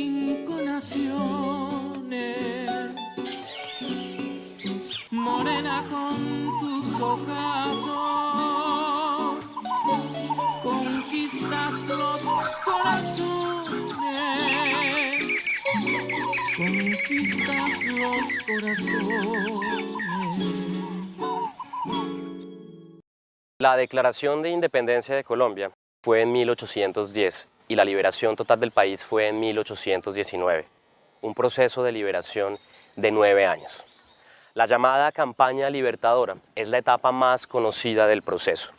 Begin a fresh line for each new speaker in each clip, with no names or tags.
5 naciones, morena con tus ojazos, conquistas los corazones, conquistas los corazones.
La Declaración de Independencia de Colombia fue en 1810 y la liberación total del país fue en 1819, un proceso de liberación de 9 años. La llamada campaña libertadora es la etapa más conocida del proceso.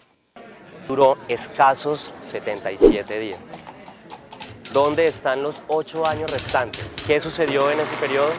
Duró escasos 77 días. ¿Dónde están los 8 años restantes? ¿Qué sucedió en ese periodo?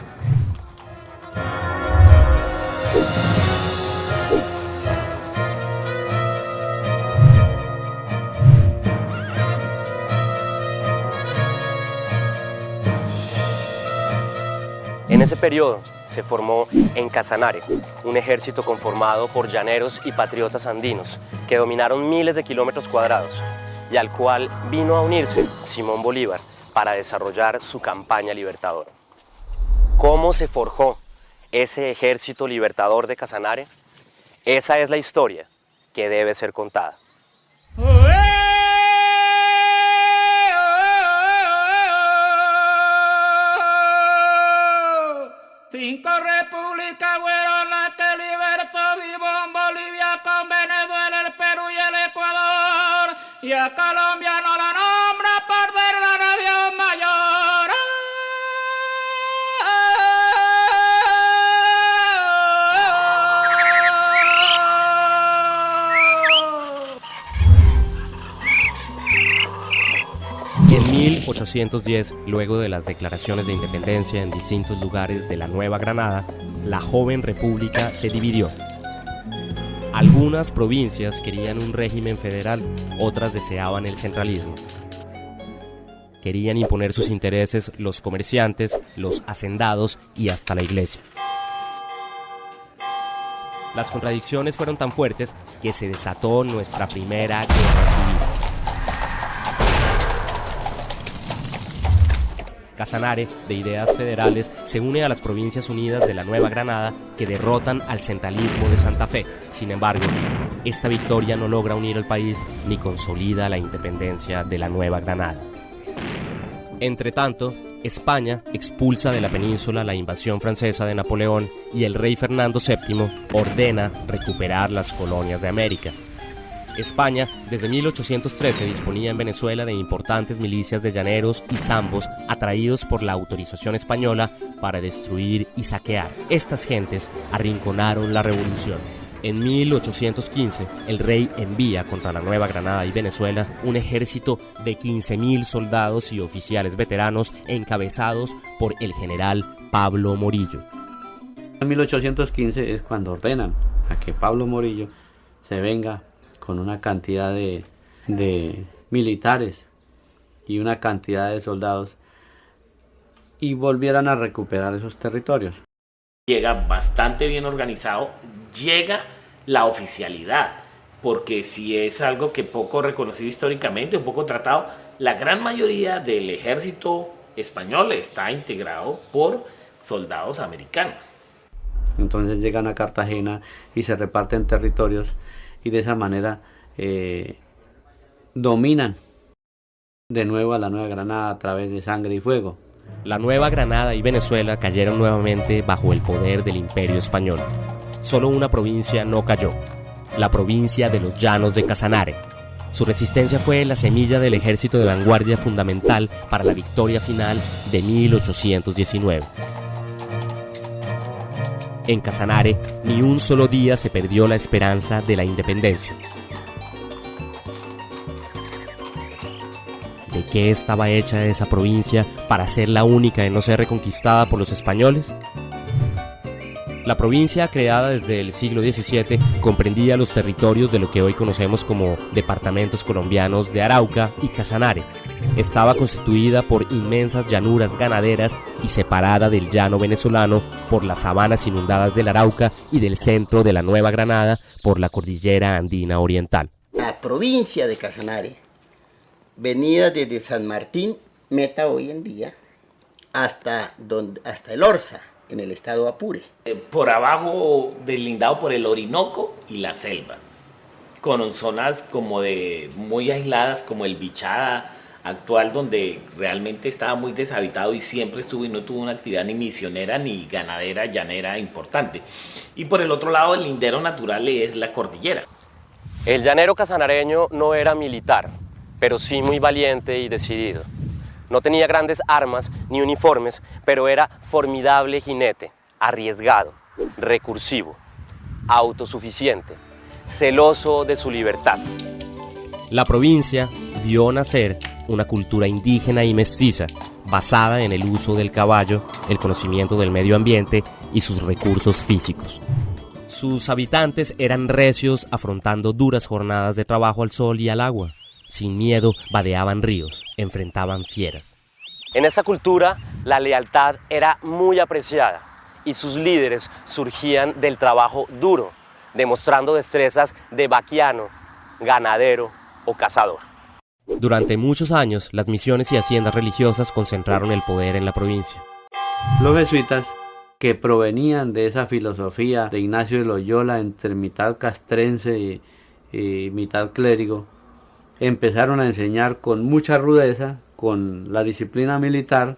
En ese periodo se formó en Casanare un ejército conformado por llaneros y patriotas andinos que dominaron miles de kilómetros cuadrados y al cual vino a unirse Simón Bolívar para desarrollar su campaña libertadora. ¿Cómo se forjó ese ejército libertador de Casanare? Esa es la historia que debe ser contada.
Cinco repúblicas fueron las que libertó Simón Bolivia con Venezuela, el Perú y el Ecuador. Y a Colombia no la nombra por ser la nación mayor.
Y en 1810, luego de las declaraciones de independencia en distintos lugares de la Nueva Granada, la joven república se dividió. Algunas provincias querían un régimen federal, otras deseaban el centralismo. Querían imponer sus intereses los comerciantes, los hacendados y hasta la iglesia. Las contradicciones fueron tan fuertes que se desató nuestra primera guerra civil. Casanare, de ideas federales, se une a las Provincias Unidas de la Nueva Granada que derrotan al centralismo de Santa Fe. Sin embargo, esta victoria no logra unir al país ni consolida la independencia de la Nueva Granada. Entretanto, España expulsa de la península la invasión francesa de Napoleón y el rey Fernando VII ordena recuperar las colonias de América. España, desde 1813, disponía en Venezuela de importantes milicias de llaneros y zambos atraídos por la autorización española para destruir y saquear. Estas gentes arrinconaron la revolución. En 1815, el rey envía contra la Nueva Granada y Venezuela un ejército de 15.000 soldados y oficiales veteranos encabezados por el general Pablo Morillo.
En 1815 es cuando ordenan a que Pablo Morillo se venga con una cantidad de militares y una cantidad de soldados y volvieran a recuperar esos territorios.
Llega bastante bien organizado, llega la oficialidad, porque si es algo que poco reconocido históricamente, un poco tratado, la gran mayoría del ejército español está integrado por soldados americanos.
Entonces llegan a Cartagena y se reparten territorios y de esa manera dominan de nuevo a la Nueva Granada a través de sangre y fuego.
La Nueva Granada y Venezuela cayeron nuevamente bajo el poder del Imperio Español. Solo una provincia no cayó, la provincia de los Llanos de Casanare. Su resistencia fue la semilla del ejército de vanguardia fundamental para la victoria final de 1819. En Casanare, ni un solo día se perdió la esperanza de la independencia. ¿De qué estaba hecha esa provincia para ser la única en no ser reconquistada por los españoles? La provincia, creada desde el siglo XVII, comprendía los territorios de lo que hoy conocemos como departamentos colombianos de Arauca y Casanare. Estaba constituida por inmensas llanuras ganaderas y separada del llano venezolano por las sabanas inundadas del Arauca y del centro de la Nueva Granada por la cordillera andina oriental.
La provincia de Casanare venía desde San Martín, Meta hoy en día, hasta el Orza, en el estado Apure.
Por abajo deslindado por el Orinoco y la selva, con zonas como de muy aisladas como el Bichada actual, donde realmente estaba muy deshabitado y siempre estuvo y no tuvo una actividad ni misionera ni ganadera llanera importante. Y por el otro lado el lindero natural es la cordillera.
El llanero casanareño no era militar, pero sí muy valiente y decidido. No tenía grandes armas ni uniformes, pero era formidable jinete, arriesgado, recursivo, autosuficiente, celoso de su libertad. La provincia vio nacer una cultura indígena y mestiza, basada en el uso del caballo, el conocimiento del medio ambiente y sus recursos físicos. Sus habitantes eran recios, afrontando duras jornadas de trabajo al sol y al agua. Sin miedo vadeaban ríos, enfrentaban fieras. En esa cultura, la lealtad era muy apreciada y sus líderes surgían del trabajo duro, demostrando destrezas de vaquiano, ganadero o cazador. Durante muchos años, las misiones y haciendas religiosas concentraron el poder en la provincia.
Los jesuitas, que provenían de esa filosofía de Ignacio de Loyola, entre mitad castrense y mitad clérigo, empezaron a enseñar con mucha rudeza, con la disciplina militar,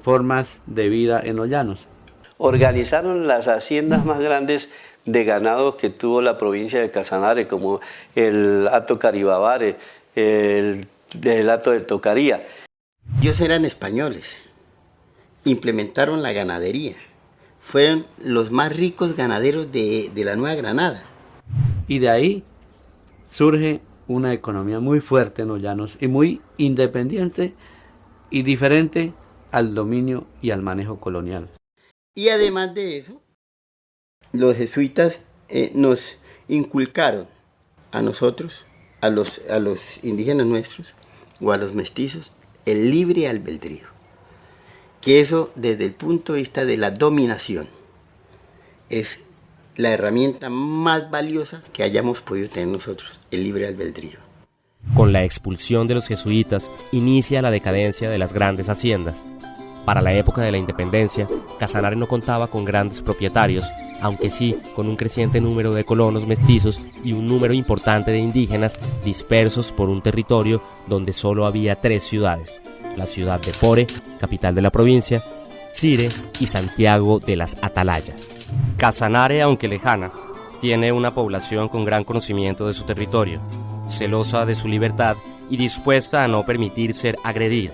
formas de vida en los llanos.
Organizaron las haciendas más grandes de ganado que tuvo la provincia de Casanare, como el Hato Caribabare, el Hato del Tocaría.
Ellos eran españoles, implementaron la ganadería, fueron los más ricos ganaderos de la Nueva Granada.
Y de ahí surge una economía muy fuerte en los llanos y muy independiente y diferente al dominio y al manejo colonial.
Y además de eso, los jesuitas nos inculcaron a nosotros, a los indígenas nuestros o a los mestizos, el libre albedrío. Que eso, desde el punto de vista de la dominación, es la herramienta más valiosa que hayamos podido tener nosotros, el libre albedrío.
Con la expulsión de los jesuitas, inicia la decadencia de las grandes haciendas. Para la época de la independencia, Casanare no contaba con grandes propietarios, aunque sí con un creciente número de colonos mestizos y un número importante de indígenas dispersos por un territorio donde solo había 3 ciudades: la ciudad de Pore, capital de la provincia, Chire y Santiago de las Atalayas. Casanare, aunque lejana, tiene una población con gran conocimiento de su territorio, celosa de su libertad y dispuesta a no permitir ser agredida.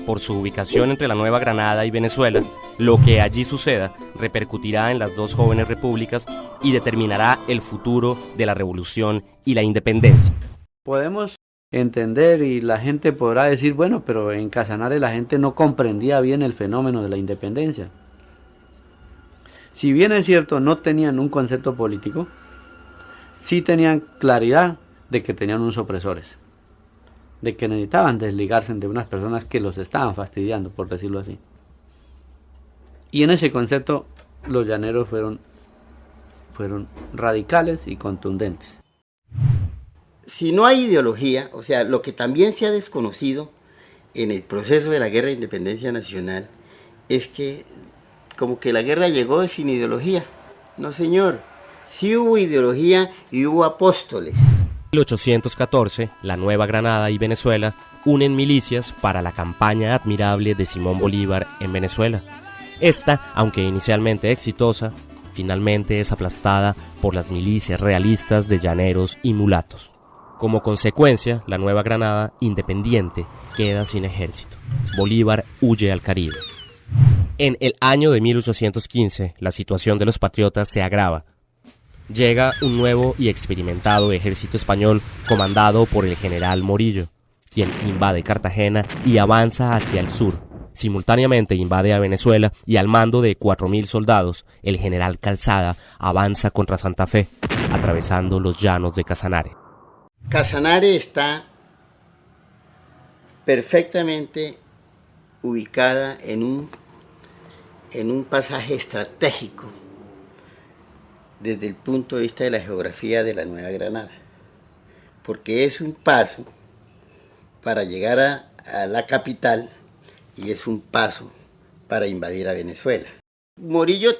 Por su ubicación entre la Nueva Granada y Venezuela, lo que allí suceda repercutirá en las 2 jóvenes repúblicas y determinará el futuro de la revolución y la independencia.
Podemos entender y la gente podrá decir, bueno, pero en Casanare la gente no comprendía bien el fenómeno de la independencia. Si bien es cierto, no tenían un concepto político, sí tenían claridad de que tenían unos opresores, de que necesitaban desligarse de unas personas que los estaban fastidiando, por decirlo así. Y en ese concepto los llaneros fueron radicales y contundentes.
Si no hay ideología, o sea, lo que también se ha desconocido en el proceso de la guerra de independencia nacional es que como que la guerra llegó sin ideología. No, señor, sí hubo ideología y hubo apóstoles.
En 1814, la Nueva Granada y Venezuela unen milicias para la campaña admirable de Simón Bolívar en Venezuela. Esta, aunque inicialmente exitosa, finalmente es aplastada por las milicias realistas de llaneros y mulatos. Como consecuencia, la Nueva Granada, independiente, queda sin ejército. Bolívar huye al Caribe. En el año de 1815, la situación de los patriotas se agrava. Llega un nuevo y experimentado ejército español comandado por el general Morillo, quien invade Cartagena y avanza hacia el sur. Simultáneamente invade a Venezuela y al mando de 4.000 soldados, el general Calzada avanza contra Santa Fe, atravesando los llanos de Casanare.
Casanare está perfectamente ubicada en un pasaje estratégico desde el punto de vista de la geografía de la Nueva Granada, porque es un paso para llegar a la capital y es un paso para invadir a Venezuela. Morillo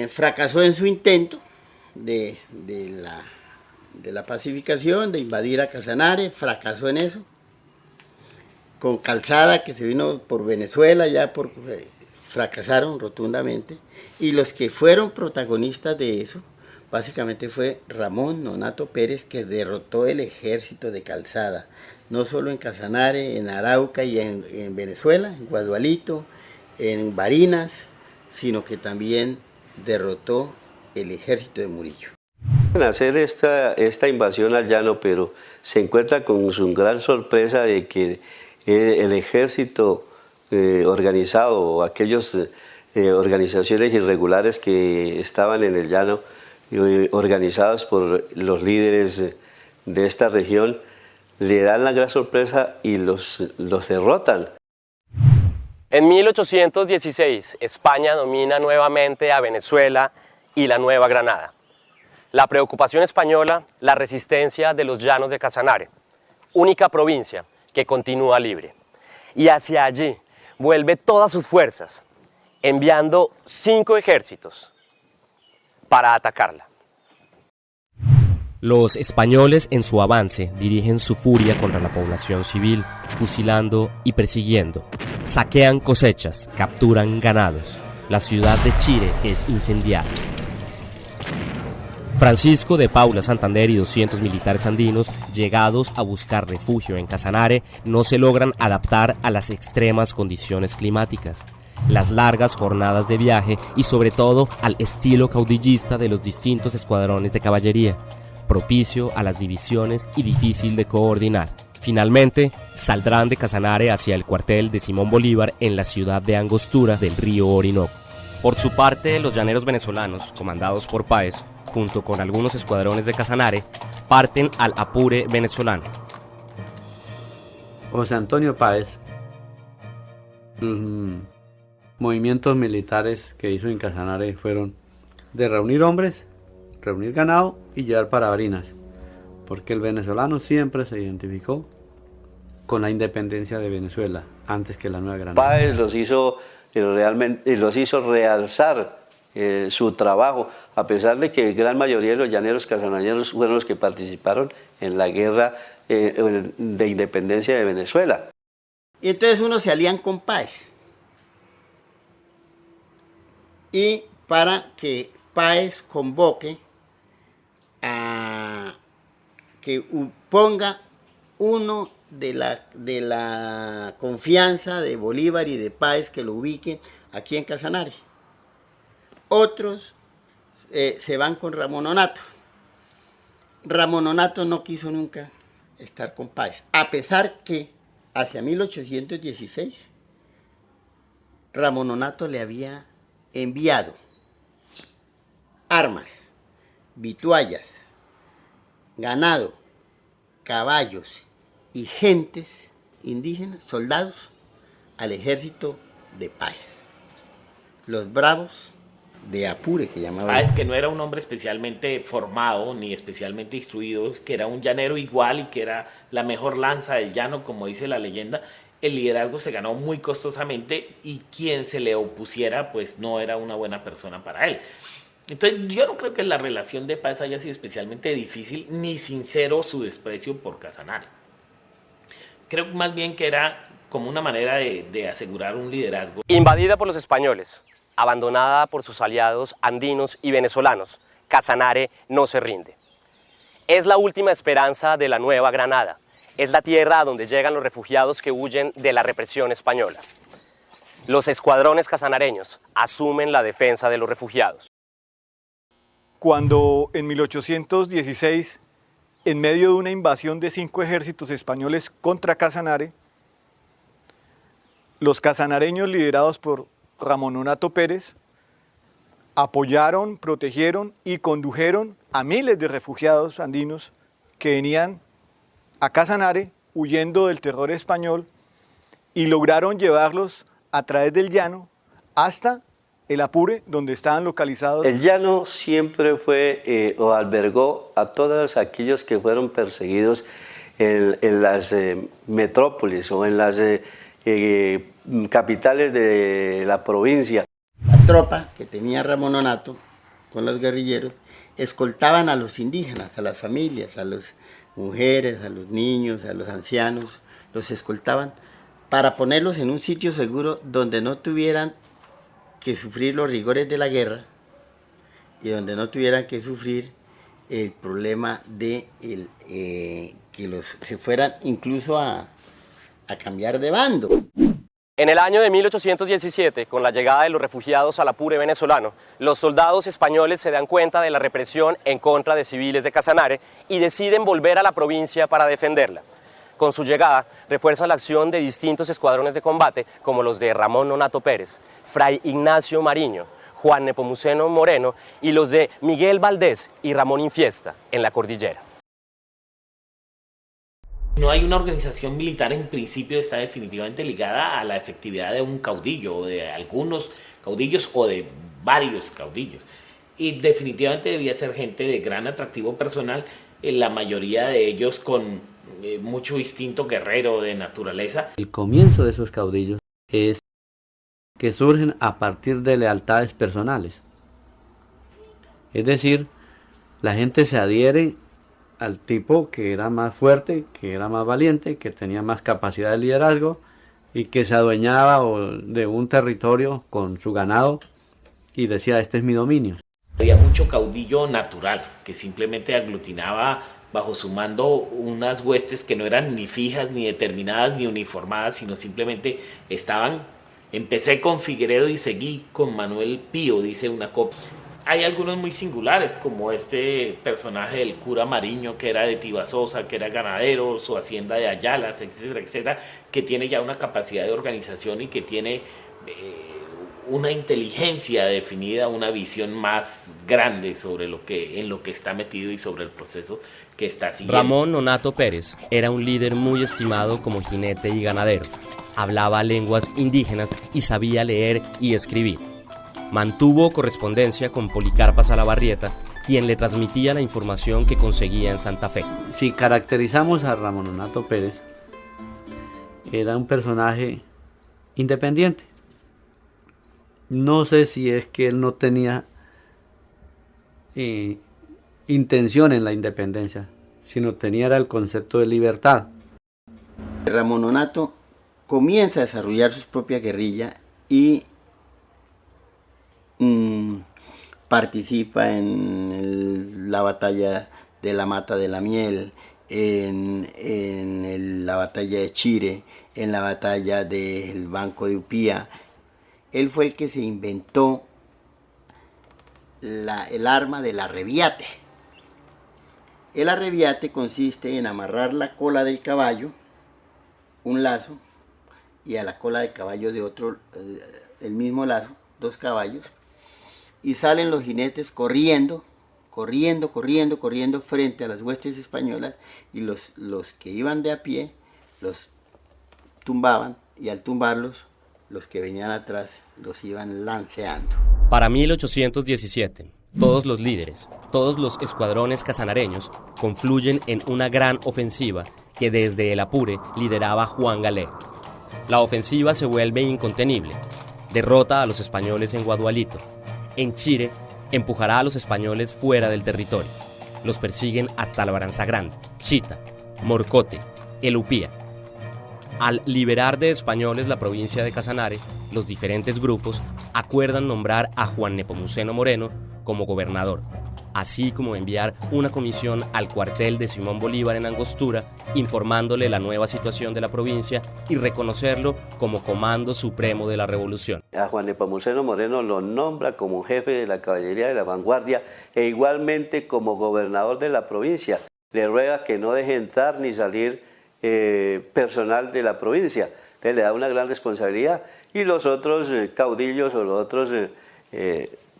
fracasó en su intento de la pacificación, de invadir a Casanare, fracasó en eso. Con Calzada, que se vino por Venezuela, fracasaron rotundamente. Y los que fueron protagonistas de eso, básicamente fue Ramón Nonato Pérez, que derrotó el ejército de Calzada, no solo en Casanare, en Arauca y en Venezuela, en Guadualito, en Barinas, sino que también derrotó el ejército de Murillo.
Hacer esta invasión al llano, pero se encuentra con su gran sorpresa de que el ejército organizado o aquellas organizaciones irregulares que estaban en el llano, organizados por los líderes de esta región, le dan la gran sorpresa y los derrotan.
En 1816, España domina nuevamente a Venezuela y la Nueva Granada. La preocupación española, la resistencia de los llanos de Casanare, única provincia que continúa libre. Y hacia allí vuelve todas sus fuerzas, enviando 5 ejércitos para atacarla. Los españoles en su avance dirigen su furia contra la población civil, fusilando y persiguiendo. Saquean cosechas, capturan ganados. La ciudad de Chire es incendiada. Francisco de Paula Santander y 200 militares andinos, llegados a buscar refugio en Casanare, no se logran adaptar a las extremas condiciones climáticas, las largas jornadas de viaje y sobre todo al estilo caudillista de los distintos escuadrones de caballería, propicio a las divisiones y difícil de coordinar. Finalmente, saldrán de Casanare hacia el cuartel de Simón Bolívar en la ciudad de Angostura del río Orinoco. Por su parte, los llaneros venezolanos, comandados por Páez, junto con algunos escuadrones de Casanare, parten al Apure venezolano.
José Antonio Páez, los movimientos militares que hizo en Casanare fueron de reunir hombres, reunir ganado y llevar para Barinas, porque el venezolano siempre se identificó con la independencia de Venezuela antes que la Nueva Granada.
Páez los hizo realzar su trabajo, a pesar de que gran mayoría de los llaneros casanareños fueron los que participaron en la guerra de independencia de Venezuela.
Y entonces unos se alían con Páez. Y para que Páez convoque a que ponga uno de la confianza de Bolívar y de Páez, que lo ubique aquí en Casanare. Otros se van con Ramón Nonato. Ramón Nonato no quiso nunca estar con Páez, a pesar que hacia 1816 Ramón Nonato le había enviado armas, vituallas, ganado, caballos y gentes indígenas, soldados, al ejército de Páez. Los bravos de Apure, que llamaban.
Páez, que no era un hombre especialmente formado ni especialmente instruido, que era un llanero igual y que era la mejor lanza del llano, como dice la leyenda. El liderazgo se ganó muy costosamente y quien se le opusiera pues no era una buena persona para él. Entonces yo no creo que la relación de Páez haya sido especialmente difícil ni sincero su desprecio por Casanare. Creo más bien que era como una manera de asegurar un liderazgo.
Invadida por los españoles, abandonada por sus aliados andinos y venezolanos, Casanare no se rinde. Es la última esperanza de la Nueva Granada. Es la tierra a donde llegan los refugiados que huyen de la represión española. Los escuadrones casanareños asumen la defensa de los refugiados.
Cuando en 1816, en medio de una invasión de 5 ejércitos españoles contra Casanare, los casanareños liderados por Ramón Nonato Pérez apoyaron, protegieron y condujeron a miles de refugiados andinos que venían a Casanare huyendo del terror español y lograron llevarlos a través del llano hasta el Apure, donde estaban localizados.
El llano siempre fue o albergó a todos aquellos que fueron perseguidos en las metrópolis o en las capitales de la provincia.
La tropa que tenía Ramón Nonato con los guerrilleros escoltaban a los indígenas, a las familias, a las mujeres, a los niños, a los ancianos, los escoltaban para ponerlos en un sitio seguro donde no tuvieran que sufrir los rigores de la guerra y donde no tuvieran que sufrir el problema de que se fueran incluso a cambiar de bando.
En el año de 1817, con la llegada de los refugiados al Apure venezolano, los soldados españoles se dan cuenta de la represión en contra de civiles de Casanare y deciden volver a la provincia para defenderla. Con su llegada, refuerza la acción de distintos escuadrones de combate, como los de Ramón Nonato Pérez, Fray Ignacio Mariño, Juan Nepomuceno Moreno y los de Miguel Valdés y Ramón Infiesta en la cordillera.
No hay una organización militar en principio, está definitivamente ligada a la efectividad de un caudillo o de algunos caudillos o de varios caudillos. Y definitivamente debía ser gente de gran atractivo personal, la mayoría de ellos con mucho instinto guerrero de naturaleza.
El comienzo de esos caudillos es que surgen a partir de lealtades personales. Es decir, la gente se adhiere al tipo que era más fuerte, que era más valiente, que tenía más capacidad de liderazgo y que se adueñaba de un territorio con su ganado y decía, este es mi dominio.
Había mucho caudillo natural que simplemente aglutinaba bajo su mando unas huestes que no eran ni fijas, ni determinadas, ni uniformadas, sino simplemente estaban. Empecé con Figueredo y seguí con Manuel Pío, dice una copia. Hay algunos muy singulares, como este personaje del cura Mariño, que era de Tibasosa, que era ganadero, su hacienda de Ayalas, etcétera, etcétera, que tiene ya una capacidad de organización y que tiene una inteligencia definida, una visión más grande sobre en lo que está metido y sobre el proceso que está siguiendo.
Ramón Nonato Pérez era un líder muy estimado como jinete y ganadero. Hablaba lenguas indígenas y sabía leer y escribir. Mantuvo correspondencia con Policarpa Salabarrieta, quien le transmitía la información que conseguía en Santa Fe.
Si caracterizamos a Ramón Nonato Pérez, era un personaje independiente. No sé si es que él no tenía intención en la independencia, sino tenía el concepto de libertad.
Ramón Nonato comienza a desarrollar su propia guerrilla y participa en la batalla de la Mata de la Miel, en la batalla de Chire, en la batalla del Banco de Upía. Él fue el que se inventó el arma del arrebiate. El arrebiate consiste en amarrar la cola del caballo, un lazo, y a la cola del caballo de otro, el mismo lazo, 2 caballos, y salen los jinetes corriendo frente a las huestes españolas, y los que iban de a pie los tumbaban, y al tumbarlos, los que venían atrás los iban lanceando.
Para 1817, todos los líderes, todos los escuadrones casanareños confluyen en una gran ofensiva que desde el Apure lideraba Juan Galego. La ofensiva se vuelve incontenible. Derrota a los españoles en Guadualito. En Chire, empujará a los españoles fuera del territorio. Los persiguen hasta Labranza Grande, Chita, Morcote, El Upía. Al liberar de españoles la provincia de Casanare, los diferentes grupos acuerdan nombrar a Juan Nepomuceno Moreno como gobernador, así como enviar una comisión al cuartel de Simón Bolívar en Angostura, informándole la nueva situación de la provincia y reconocerlo como comando supremo de la revolución.
A Juan Nepomuceno Moreno lo nombra como jefe de la caballería de la vanguardia e igualmente como gobernador de la provincia. Le ruega que no deje entrar ni salir personal de la provincia. Entonces le da una gran responsabilidad y los otros caudillos o los otros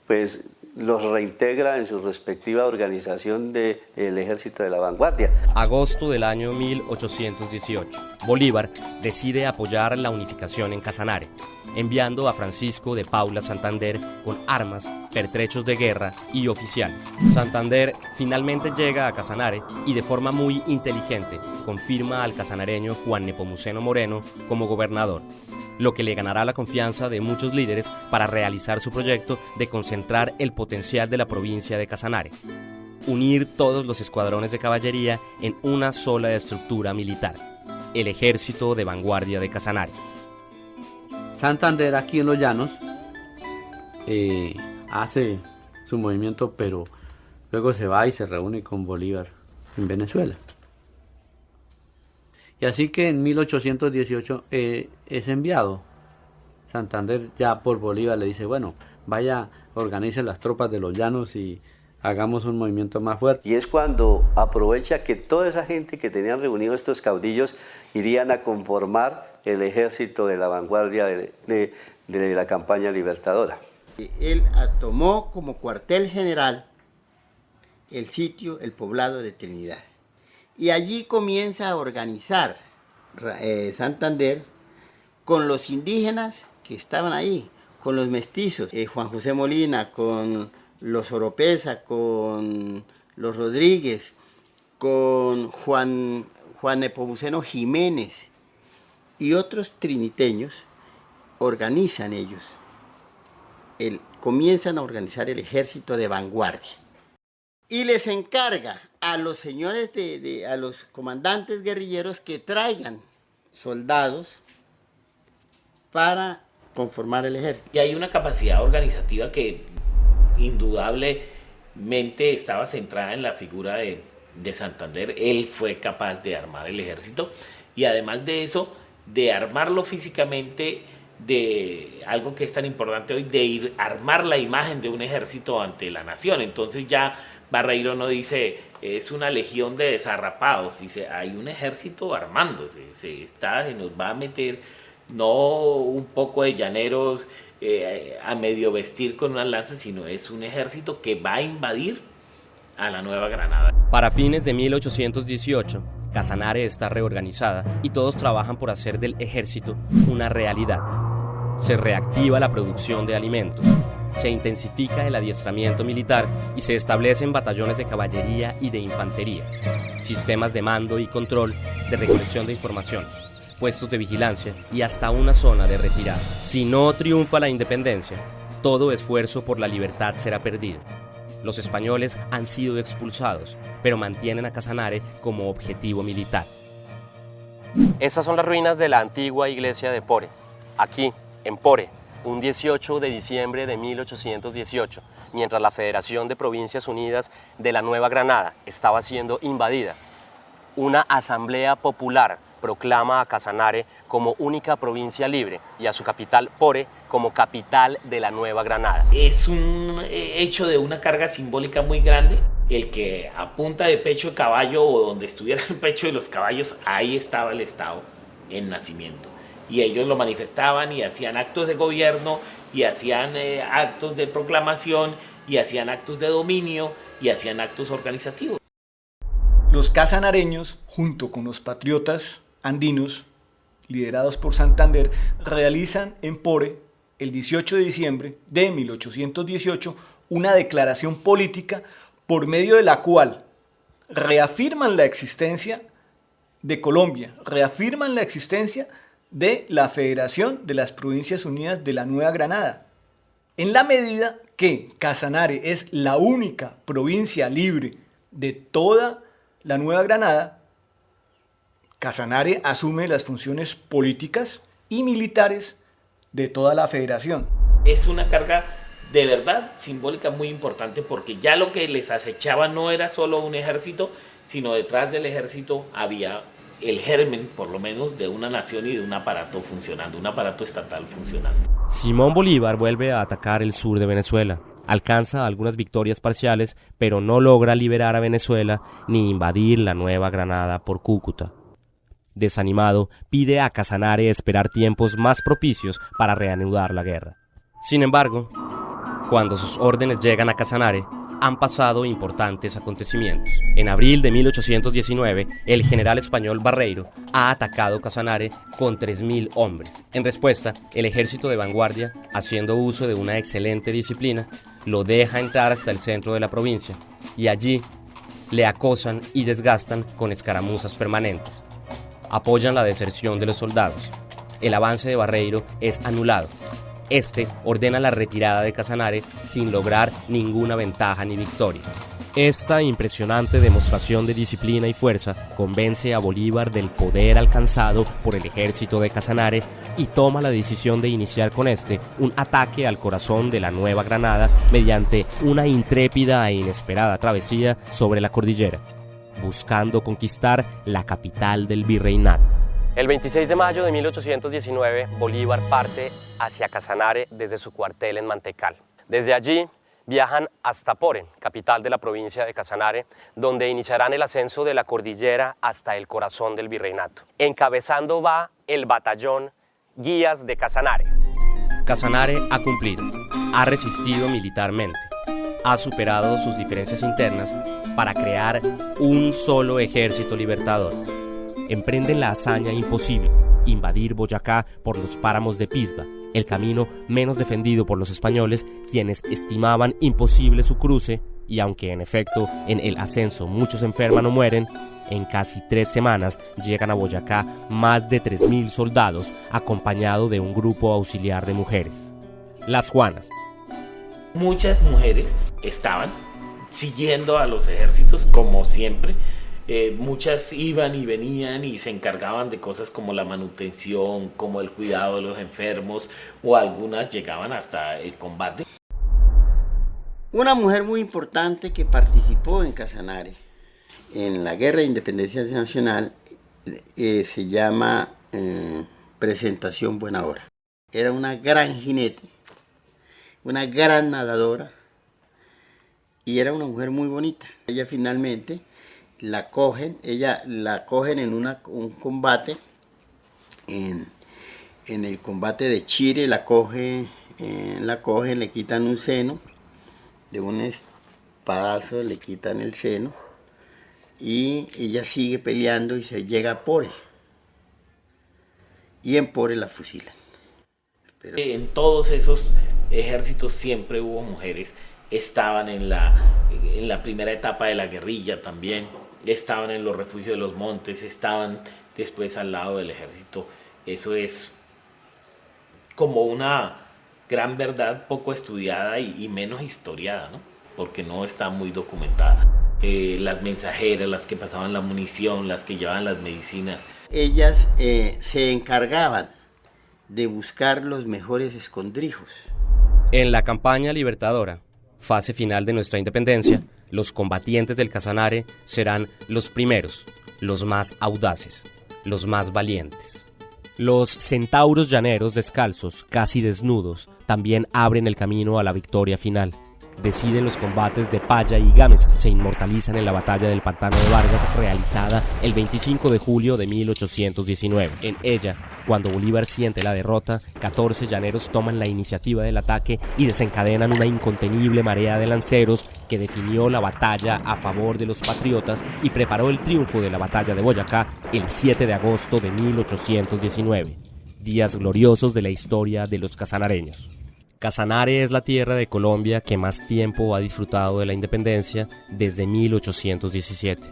pues los reintegra en su respectiva organización del Ejército de la Vanguardia.
Agosto del año 1818. Bolívar decide apoyar la unificación en Casanare, enviando a Francisco de Paula Santander con armas, pertrechos de guerra y oficiales. Santander finalmente llega a Casanare y de forma muy inteligente confirma al casanareño Juan Nepomuceno Moreno como gobernador, lo que le ganará la confianza de muchos líderes para realizar su proyecto de concentrar el potencial de la provincia de Casanare, unir todos los escuadrones de caballería en una sola estructura militar, el Ejército de Vanguardia de Casanare.
Santander, aquí en los llanos, hace su movimiento, pero luego se va y se reúne con Bolívar en Venezuela. Y así que en 1818 es enviado. Santander ya por Bolívar le dice, bueno, vaya, organice las tropas de los llanos y hagamos un movimiento más fuerte.
Y es cuando aprovecha que toda esa gente que tenían reunidos estos caudillos irían a conformar el Ejército de la Vanguardia de la campaña libertadora.
Él tomó como cuartel general el sitio, el poblado de Trinidad. Y allí comienza a organizar Santander con los indígenas que estaban ahí, con los mestizos, Juan José Molina, con los Oropesa, con los Rodríguez, con Juan Nepomuceno Jiménez y otros triniteños, organizan ellos, comienzan a organizar el Ejército de Vanguardia. Y les encarga a los señores, a los comandantes guerrilleros que traigan soldados para conformar el ejército.
Y hay una capacidad organizativa que indudablemente estaba centrada en la figura de Santander. Él fue capaz de armar el ejército y además de eso, de armarlo físicamente, de algo que es tan importante hoy, de armar la imagen de un ejército ante la nación. Entonces ya Barreiro no dice es una legión de desarrapados, dice hay un ejército armándose, se nos va a meter no un poco de llaneros a medio vestir con unas lanzas, sino es un ejército que va a invadir a la Nueva Granada.
Para fines de 1818, Casanare está reorganizada y todos trabajan por hacer del ejército una realidad. Se reactiva la producción de alimentos, se intensifica el adiestramiento militar y se establecen batallones de caballería y de infantería, sistemas de mando y control, de recolección de información, puestos de vigilancia y hasta una zona de retirada. Si no triunfa la independencia, todo esfuerzo por la libertad será perdido. Los españoles han sido expulsados, pero mantienen a Casanare como objetivo militar. Estas son las ruinas de la antigua iglesia de Pore. Aquí, en Pore, un 18 de diciembre de 1818, mientras la Federación de Provincias Unidas de la Nueva Granada estaba siendo invadida, una asamblea popular proclama a Casanare como única provincia libre y a su capital, Pore, como capital de la Nueva Granada.
Es un hecho de una carga simbólica muy grande, el que a punta de pecho de caballo o donde estuviera el pecho de los caballos, ahí estaba el Estado en nacimiento. Y ellos lo manifestaban y hacían actos de gobierno y hacían actos de proclamación y hacían actos de dominio y hacían actos organizativos.
Los casanareños, junto con los patriotas andinos, liderados por Santander, realizan en Pore, el 18 de diciembre de 1818, una declaración política por medio de la cual reafirman la existencia de Colombia, reafirman la existencia de la Federación de las Provincias Unidas de la Nueva Granada. En la medida que Casanare es la única provincia libre de toda la Nueva Granada, Casanare asume las funciones políticas y militares de toda la federación.
Es una carga de verdad simbólica muy importante porque ya lo que les acechaba no era solo un ejército, sino detrás del ejército había el germen, por lo menos, de una nación y de un aparato funcionando, un aparato estatal funcionando.
Simón Bolívar vuelve a atacar el sur de Venezuela. Alcanza algunas victorias parciales, pero no logra liberar a Venezuela ni invadir la Nueva Granada por Cúcuta. Desanimado, pide a Casanare esperar tiempos más propicios para reanudar la guerra. Sin embargo, Cuando sus órdenes llegan a Casanare, han pasado importantes acontecimientos. En abril de 1819, el general español Barreiro ha atacado Casanare con 3.000 hombres. En respuesta, el ejército de vanguardia, haciendo uso de una excelente disciplina, lo deja entrar hasta el centro de la provincia y allí le acosan y desgastan con escaramuzas permanentes. Apoyan la deserción de los soldados. El avance de Barreiro es anulado. Este ordena la retirada de Casanare sin lograr ninguna ventaja ni victoria. Esta impresionante demostración de disciplina y fuerza convence a Bolívar del poder alcanzado por el ejército de Casanare y toma la decisión de iniciar con este un ataque al corazón de la Nueva Granada mediante una intrépida e inesperada travesía sobre la cordillera, buscando conquistar la capital del virreinato. El 26 de mayo de 1819, Bolívar parte hacia Casanare desde su cuartel en Mantecal. Desde allí viajan hasta Porén, capital de la provincia de Casanare, donde iniciarán el ascenso de la cordillera hasta el corazón del virreinato. Encabezando va el batallón Guías de Casanare. Casanare ha cumplido, ha resistido militarmente, ha superado sus diferencias internas para crear un solo ejército libertador. Emprenden la hazaña imposible, invadir Boyacá por los páramos de Pisba, el camino menos defendido por los españoles, quienes estimaban imposible su cruce, y aunque en efecto en el ascenso muchos enferman o mueren, en casi 3 semanas llegan a Boyacá más de 3.000 soldados, acompañado de un grupo auxiliar de mujeres, las Juanas.
Muchas mujeres estaban siguiendo a los ejércitos como siempre. Muchas iban y venían y se encargaban de cosas como la manutención, como el cuidado de los enfermos, o algunas llegaban hasta el combate.
Una mujer muy importante que participó en Casanare, en la Guerra de Independencia Nacional, se llama Presentación Buenahora. Era una gran jinete, una gran nadadora y era una mujer muy bonita. Ella finalmente la cogen en un combate, en el combate de Chire, la cogen, le quitan un seno, de un espadazo le quitan el seno y ella sigue peleando y se llega a Poré. Y en Poré la fusilan. Pero
en todos esos ejércitos siempre hubo mujeres. Estaban en la primera etapa de la guerrilla también. Estaban en los refugios de los montes, estaban después al lado del ejército. Eso es como una gran verdad poco estudiada y menos historiada, ¿no? Porque no está muy documentada. Las mensajeras, las que pasaban la munición, las que llevaban las medicinas.
Ellas se encargaban de buscar los mejores escondrijos.
En la campaña libertadora, fase final de nuestra independencia, los combatientes del Casanare serán los primeros, los más audaces, los más valientes. Los centauros llaneros descalzos, casi desnudos, también abren el camino a la victoria final. Deciden los combates de Paya y Gámez, se inmortalizan en la batalla del Pantano de Vargas, realizada el 25 de julio de 1819. En ella, cuando Bolívar siente la derrota, 14 llaneros toman la iniciativa del ataque y desencadenan una incontenible marea de lanceros que definió la batalla a favor de los patriotas y preparó el triunfo de la batalla de Boyacá el 7 de agosto de 1819. Días gloriosos de la historia de los casanareños. Casanare es la tierra de Colombia que más tiempo ha disfrutado de la independencia desde 1817.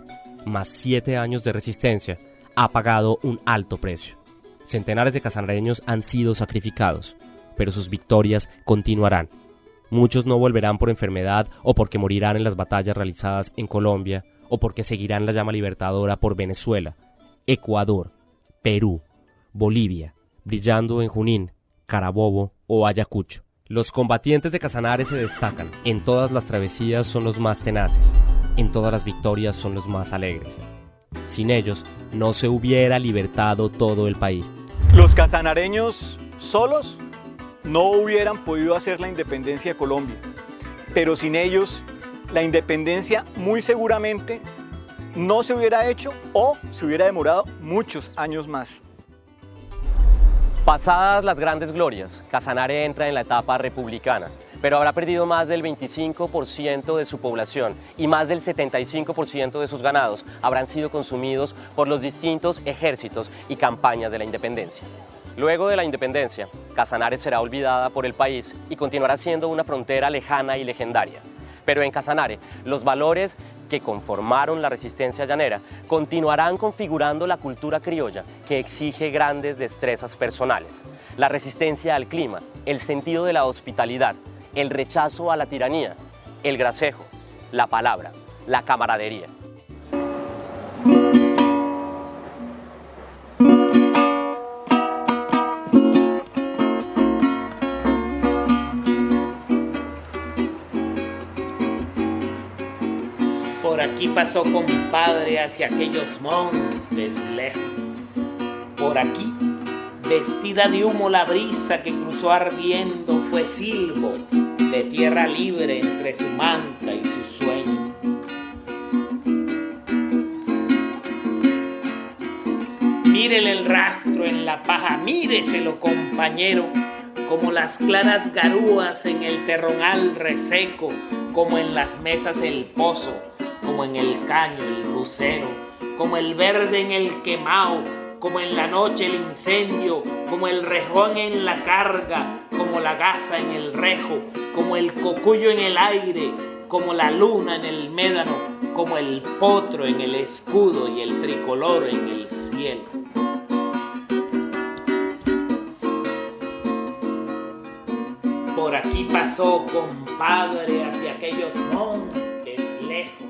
Más 7 años de resistencia ha pagado un alto precio. Centenares de casanareños han sido sacrificados, pero sus victorias continuarán. Muchos no volverán por enfermedad o porque morirán en las batallas realizadas en Colombia o porque seguirán la llama libertadora por Venezuela, Ecuador, Perú, Bolivia, brillando en Junín, Carabobo o Ayacucho. Los combatientes de Casanare se destacan. En todas las travesías son los más tenaces. En todas las victorias son los más alegres. Sin ellos, no se hubiera libertado todo el país.
Los casanareños solos no hubieran podido hacer la independencia de Colombia. Pero sin ellos, la independencia muy seguramente no se hubiera hecho o se hubiera demorado muchos años más.
Pasadas las grandes glorias, Casanare entra en la etapa republicana. pero habrá perdido más del 25% de su población y más del 75% de sus ganados habrán sido consumidos por los distintos ejércitos y campañas de la independencia. Luego de la independencia, Casanare será olvidada por el país y continuará siendo una frontera lejana y legendaria. Pero en Casanare, los valores que conformaron la resistencia llanera continuarán configurando la cultura criolla que exige grandes destrezas personales. La resistencia al clima, el sentido de la hospitalidad, el rechazo a la tiranía, el gracejo, la palabra, la camaradería.
Por aquí pasó, compadre, hacia aquellos montes lejos. Por aquí, vestida de humo la brisa que cruzó ardiendo, fue silbo de tierra libre entre su manta y sus sueños. Mírele el rastro en la paja, míreselo, compañero, como las claras garúas en el terronal reseco, como en las mesas el pozo, como en el caño el lucero, como el verde en el quemao, como en la noche el incendio, como el rejón en la carga, como la gasa en el rejo, como el cocuyo en el aire, como la luna en el médano, como el potro en el escudo y el tricolor en el cielo. Por aquí pasó, compadre, hacia aquellos montes lejos.